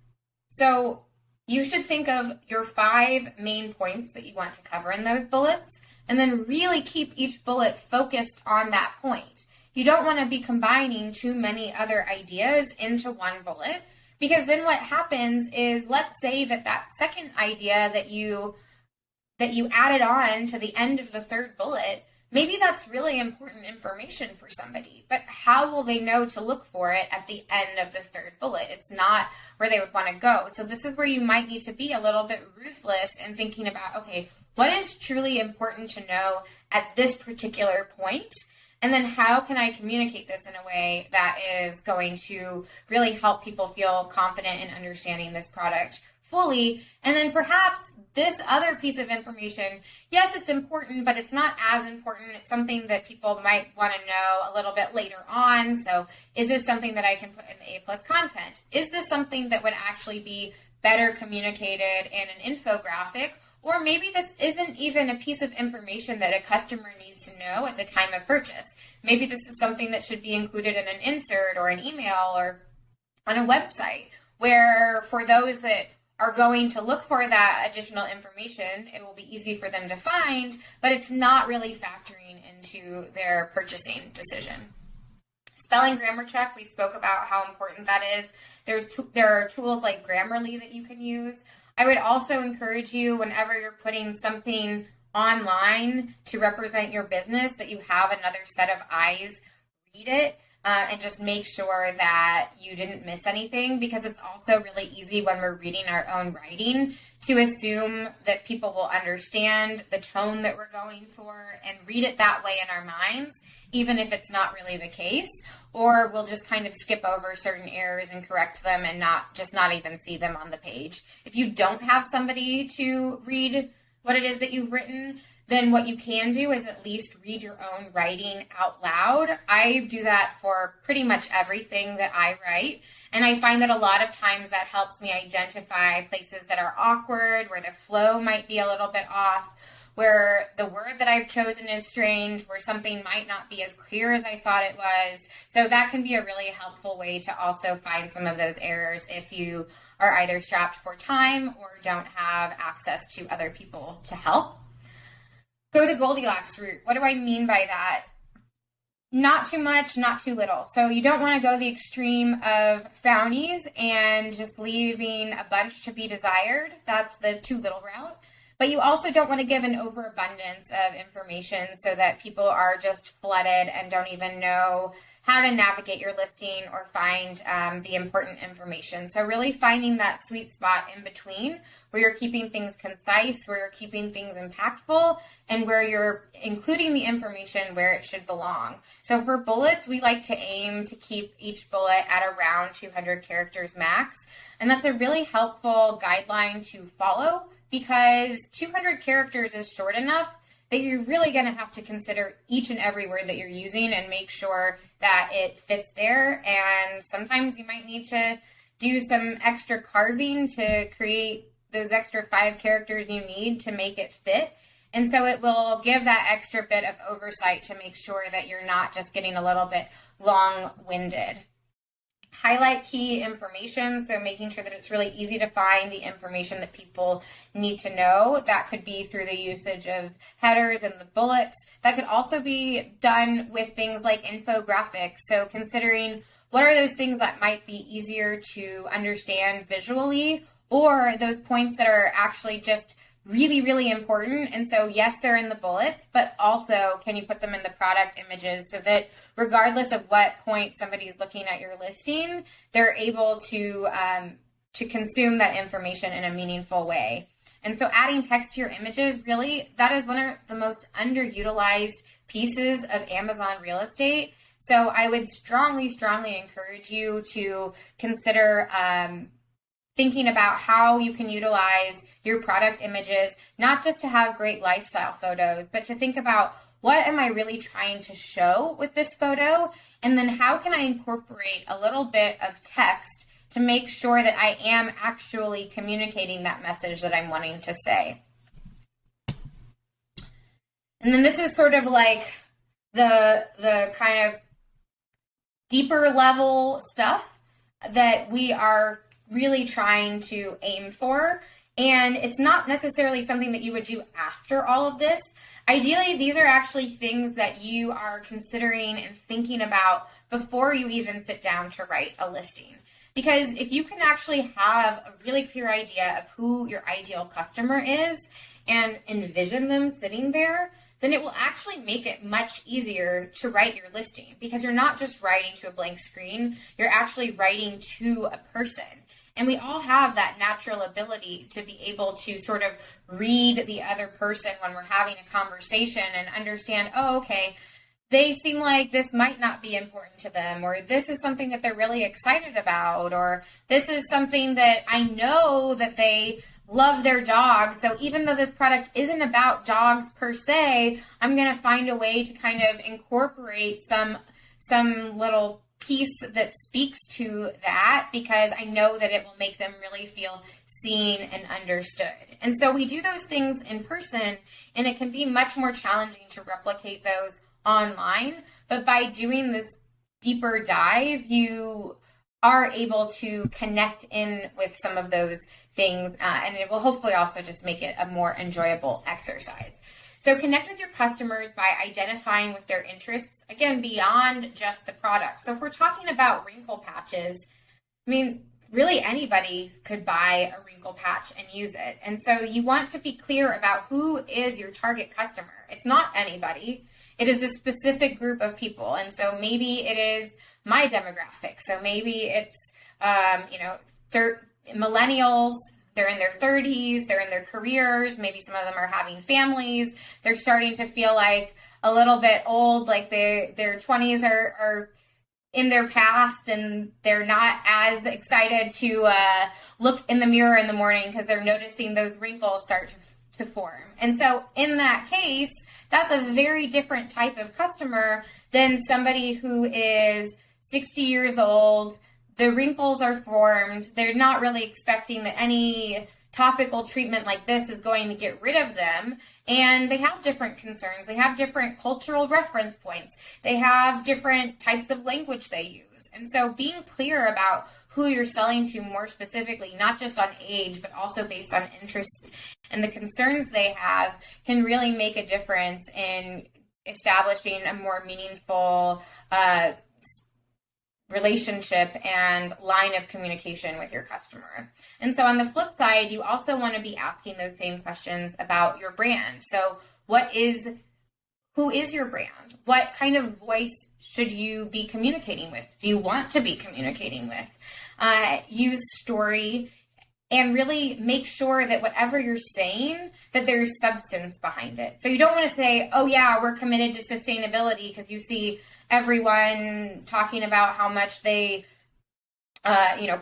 so you should think of your 5 main points that you want to cover in those bullets, and then really keep each bullet focused on that point. You don't want to be combining too many other ideas into one bullet, because then what happens is, let's say that second idea that you added on to the end of the 3rd bullet, maybe that's really important information for somebody, but how will they know to look for it at the end of the 3rd bullet? It's not where they would want to go. So this is where you might need to be a little bit ruthless in thinking about, okay, what is truly important to know at this particular point? And then how can I communicate this in a way that is going to really help people feel confident in understanding this product fully? And then perhaps this other piece of information, yes, it's important, but it's not as important. It's something that people might want to know a little bit later on. So is this something that I can put in the A+ content? Is this something that would actually be better communicated in an infographic? Or maybe this isn't even a piece of information that a customer needs to know at the time of purchase. Maybe this is something that should be included in an insert or an email or on a website, where for those that are going to look for that additional information, it will be easy for them to find, but it's not really factoring into their purchasing decision. Spelling grammar check, we spoke about how important that is. There are tools like Grammarly that you can use. I would also encourage you, whenever you're putting something online to represent your business, that you have another set of eyes read it. And just make sure that you didn't miss anything, because it's also really easy when we're reading our own writing to assume that people will understand the tone that we're going for and read it that way in our minds, even if it's not really the case, or we'll just kind of skip over certain errors and correct them and not even see them on the page. If you don't have somebody to read what it is that you've written, then what you can do is at least read your own writing out loud. I do that for pretty much everything that I write. And I find that a lot of times that helps me identify places that are awkward, where the flow might be a little bit off, where the word that I've chosen is strange, where something might not be as clear as I thought it was. So that can be a really helpful way to also find some of those errors if you are either strapped for time or don't have access to other people to help. Go the Goldilocks route. What do I mean by that? Not too much, not too little. So you don't want to go the extreme of frownies and just leaving a bunch to be desired. That's the too little route. But you also don't want to give an overabundance of information so that people are just flooded and don't even know how to navigate your listing or find the important information. So really finding that sweet spot in between, where you're keeping things concise, where you're keeping things impactful, and where you're including the information where it should belong. So for bullets, we like to aim to keep each bullet at around 200 characters max. And that's a really helpful guideline to follow, because 200 characters is short enough that you're really going to have to consider each and every word that you're using and make sure that it fits there. And sometimes you might need to do some extra carving to create those extra 5 characters you need to make it fit. And so it will give that extra bit of oversight to make sure that you're not just getting a little bit long-winded. Highlight key information, so making sure that it's really easy to find the information that people need to know. That could be through the usage of headers and the bullets. That could also be done with things like infographics. So considering what are those things that might be easier to understand visually, or those points that are actually just really, really important. And so yes, they're in the bullets, but also can you put them in the product images so that regardless of what point somebody's looking at your listing, they're able to consume that information in a meaningful way. And so adding text to your images, really, that is one of the most underutilized pieces of Amazon real estate. So I would strongly, strongly encourage you to consider thinking about how you can utilize your product images, not just to have great lifestyle photos, but to think about what am I really trying to show with this photo? And then how can I incorporate a little bit of text to make sure that I am actually communicating that message that I'm wanting to say? And then this is sort of like the kind of deeper level stuff that we are really trying to aim for. And it's not necessarily something that you would do after all of this. Ideally, these are actually things that you are considering and thinking about before you even sit down to write a listing. Because if you can actually have a really clear idea of who your ideal customer is and envision them sitting there, then it will actually make it much easier to write your listing, because you're not just writing to a blank screen, you're actually writing to a person. And we all have that natural ability to be able to sort of read the other person when we're having a conversation and understand, oh, okay, they seem like this might not be important to them, or this is something that they're really excited about, or this is something that I know that they love their dogs. So even though this product isn't about dogs per se, I'm going to find a way to kind of incorporate some little piece that speaks to that, because I know that it will make them really feel seen and understood. And so we do those things in person, and it can be much more challenging to replicate those online. But by doing this deeper dive, you are able to connect in with some of those things, and it will hopefully also just make it a more enjoyable exercise. So connect with your customers by identifying with their interests, again, beyond just the product. So if we're talking about wrinkle patches, I mean, really anybody could buy a wrinkle patch and use it. And so you want to be clear about who is your target customer. It's not anybody. It is a specific group of people. And so maybe it is my demographic. So maybe it's, millennials. They're in their 30s, they're in their careers, maybe some of them are having families, they're starting to feel like a little bit old, like their 20s are in their past, and they're not as excited to look in the mirror in the morning because they're noticing those wrinkles start to form. And so in that case, that's a very different type of customer than somebody who is 60 years old. The wrinkles are formed. They're not really expecting that any topical treatment like this is going to get rid of them. And they have different concerns. They have different cultural reference points. They have different types of language they use. And so being clear about who you're selling to more specifically, not just on age, but also based on interests and the concerns they have, can really make a difference in establishing a more meaningful relationship and line of communication with your customer. And so on the flip side, you also want to be asking those same questions about your brand. So who is your brand? What kind of voice should you be communicating with? Do you want to be communicating with? Use story, and really make sure that whatever you're saying, that there's substance behind it. So you don't want to say, oh yeah, we're committed to sustainability, because you see everyone talking about how much they,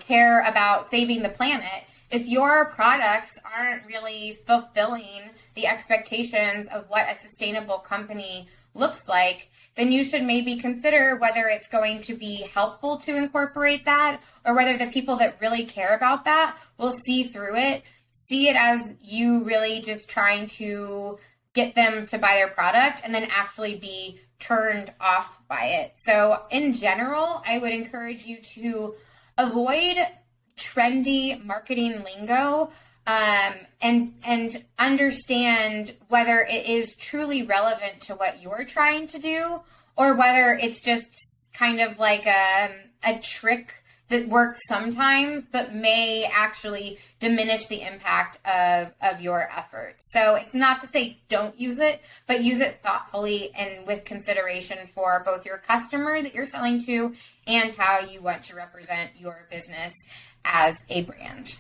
care about saving the planet. If your products aren't really fulfilling the expectations of what a sustainable company looks like, then you should maybe consider whether it's going to be helpful to incorporate that, or whether the people that really care about that will see through it, see it as you really just trying to get them to buy their product, and then actually be turned off by it. So in general, I would encourage you to avoid trendy marketing lingo, and understand whether it is truly relevant to what you're trying to do, or whether it's just kind of like a trick that works sometimes, but may actually diminish the impact of your efforts. So it's not to say don't use it, but use it thoughtfully and with consideration for both your customer that you're selling to and how you want to represent your business as a brand.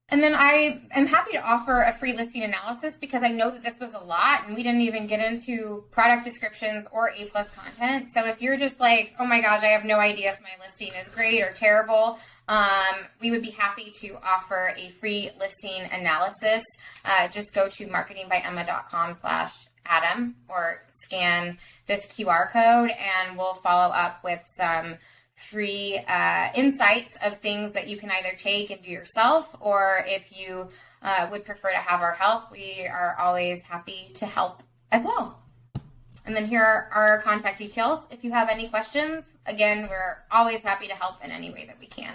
And then I am happy to offer a free listing analysis, because I know that this was a lot and we didn't even get into product descriptions or A+ content. So if you're just like, oh my gosh, I have no idea if my listing is great or terrible, we would be happy to offer a free listing analysis. Just go to marketingbyemma.com/Adam or scan this QR code, and we'll follow up with some free insights of things that you can either take and do yourself, or if you would prefer to have our help, we are always happy to help as well. And then here are our contact details. If you have any questions, again, we're always happy to help in any way that we can.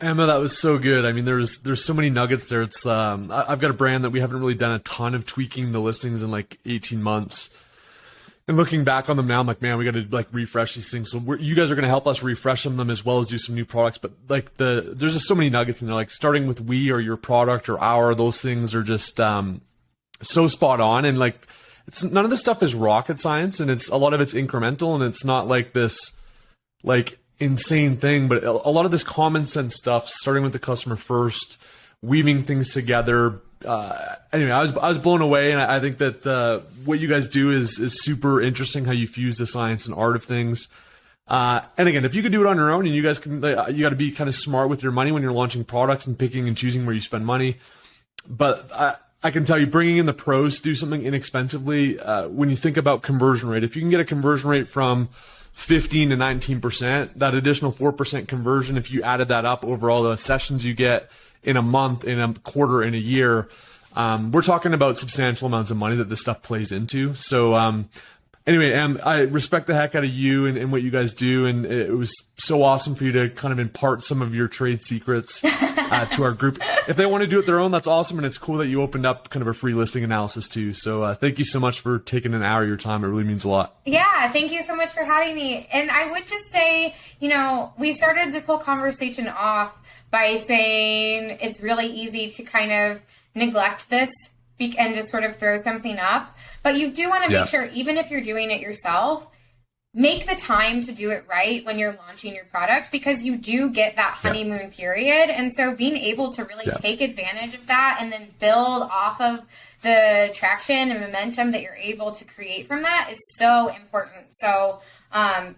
Emma, that was so good. I mean, there's so many nuggets there. It's I've got a brand that we haven't really done a ton of tweaking the listings in like 18 months. And looking back on them now, I'm like, man, we got to like refresh these things. So you guys are going to help us refresh them as well as do some new products. But like there's just so many nuggets in there, like starting with we or your product or our, those things are just so spot on. And like, none of this stuff is rocket science, and a lot of it's incremental, and it's not like this like insane thing, but a lot of this common sense stuff, starting with the customer first, weaving things together. Anyway, I was blown away, and I think that what you guys do is super interesting, how you fuse the science and art of things. And again, if you could do it on your own, and you guys can, you got to be kind of smart with your money when you're launching products and picking and choosing where you spend money. But I can tell you, bringing in the pros to do something inexpensively, when you think about conversion rate, if you can get a conversion rate from 15 to 19%, that additional 4% conversion, if you added that up over all the sessions you get in a month, in a quarter, in a year, we're talking about substantial amounts of money that this stuff plays into. So, anyway, I respect the heck out of you and what you guys do, and it was so awesome for you to kind of impart some of your trade secrets to our group. If they want to do it their own, that's awesome, and it's cool that you opened up kind of a free listing analysis too. So thank you so much for taking an hour of your time. It really means a lot. Yeah, thank you so much for having me. And I would just say, we started this whole conversation off by saying it's really easy to kind of neglect this and just sort of throw something up. But you do want to make sure, even if you're doing it yourself, make the time to do it right when you're launching your product, because you do get that honeymoon period. And so being able to really take advantage of that and then build off of the traction and momentum that you're able to create from that is so important. So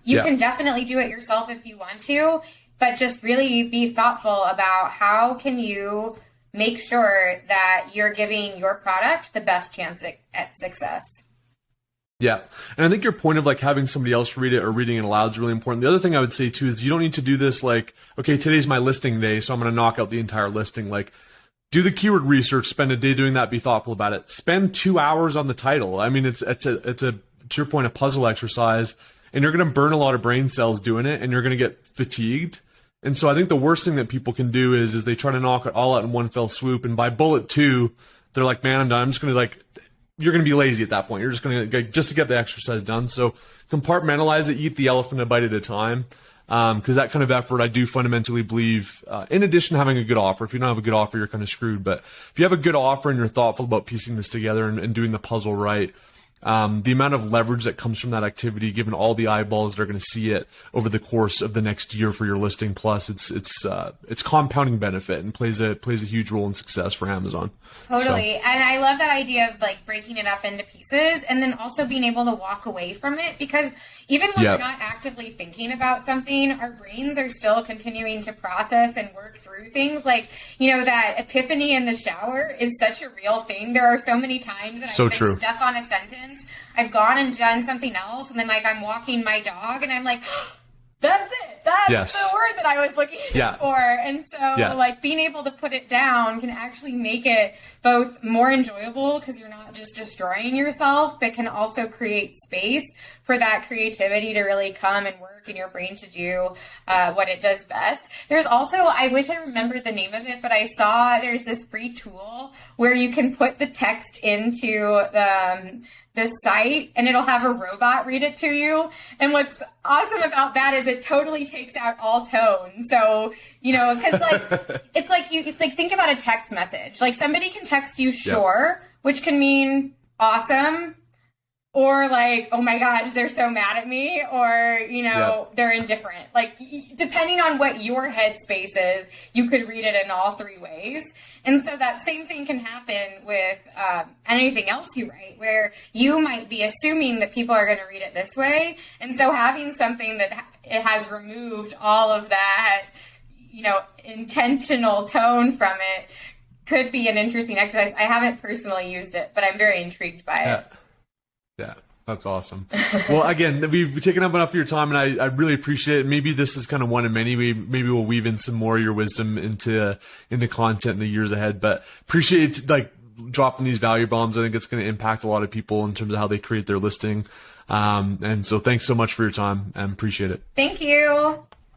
you can definitely do it yourself if you want to, but just really be thoughtful about how can you make sure that you're giving your product the best chance at success. Yeah. And I think your point of like having somebody else read it or reading it aloud is really important. The other thing I would say too is you don't need to do this like, okay, today's my listing day, so I'm going to knock out the entire listing. Like, do the keyword research, spend a day doing that, be thoughtful about it. Spend 2 hours on the title. I mean, it's a to your point, a puzzle exercise, and you're going to burn a lot of brain cells doing it, and you're going to get fatigued. And so I think the worst thing that people can do is they try to knock it all out in one fell swoop. And by bullet 2, they're like, man, I'm done. I'm just going to you're going to be lazy at that point. You're just going to, just to get the exercise done. So compartmentalize it, eat the elephant a bite at a time. Cause that kind of effort, I do fundamentally believe, in addition to having a good offer, if you don't have a good offer, you're kind of screwed. But if you have a good offer and you're thoughtful about piecing this together and doing the puzzle right, the amount of leverage that comes from that activity, given all the eyeballs that are going to see it over the course of the next year for your listing, plus it's compounding benefit and plays a huge role in success for Amazon. Totally. And I love that idea of like breaking it up into pieces and then also being able to walk away from it, because even when we're not actively thinking about something, our brains are still continuing to process and work through things. Like, that epiphany in the shower is such a real thing. There are so many times that I've been stuck on a sentence. I've gone and done something else, and then like I'm walking my dog and I'm like, that's it. That's the word that I was looking for. And so like being able to put it down can actually make it both more enjoyable, because you're not just destroying yourself, but can also create space for that creativity to really come and work in your brain to do what it does best. There's also, I wish I remembered the name of it, but I saw there's this free tool where you can put the text into the site and it'll have a robot read it to you. And what's awesome about that is it totally takes out all tone. So, because it's like think about a text message. Like somebody can text you sure, which can mean awesome, or like, oh my gosh, they're so mad at me, or, they're indifferent. Like, depending on what your headspace is, you could read it in all 3 ways. And so that same thing can happen with anything else you write, where you might be assuming that people are going to read it this way. And so having something that it has removed all of that, intentional tone from it could be an interesting exercise. I haven't personally used it, but I'm very intrigued by it. Yeah, that's awesome. Well, again, we've taken up enough of your time, and I really appreciate it. Maybe this is kind of one of many. Maybe we'll weave in some more of your wisdom into content in the years ahead. But appreciate dropping these value bombs. I think it's going to impact a lot of people in terms of how they create their listing. And so thanks so much for your time, and appreciate it. Thank you.